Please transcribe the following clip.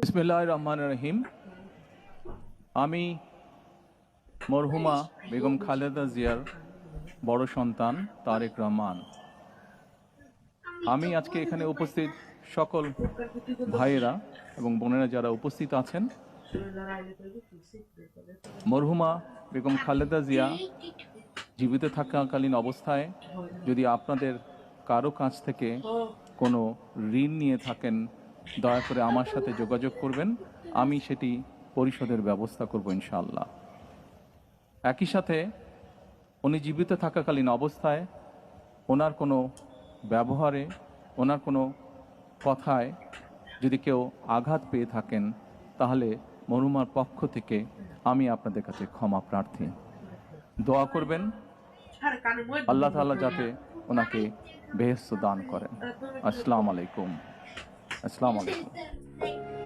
বিসমিল্লাহির রহমানির রহিম। আমি মরহুমা বেগম খালেদা জিয়ার বড় সন্তান তারেক রহমান। আমি আজকে এখানে উপস্থিত সকল ভাইয়েরা এবং বোনেরা যারা উপস্থিত আছেন, মরহুমা বেগম খালেদা জিয়া জীবিত থাকাকালীন অবস্থায় যদি আপনাদের কারো কাছ থেকে কোনো ঋণ নিয়ে থাকেন, দয়া করে আমার সাথে যোগাযোগ করবেন। আমি সেটি পরিশোধের ব্যবস্থা করব ইনশাআল্লাহ। একই সাথে উনি জীবিত থাকাকালীন অবস্থায় ওনার কোনো ব্যবহারে, ওনার কোনো কথায় যদি কেউ আঘাত পেয়ে থাকেন, তাহলে মরহুমার পক্ষ থেকে আমি আপনাদের কাছে ক্ষমা প্রার্থী। দোয়া করবেন আল্লাহ তাআলা যাতে ওনাকে বেহেশত দান করেন। আসসালামু আলাইকুম। আসসালামু আলাইকুম।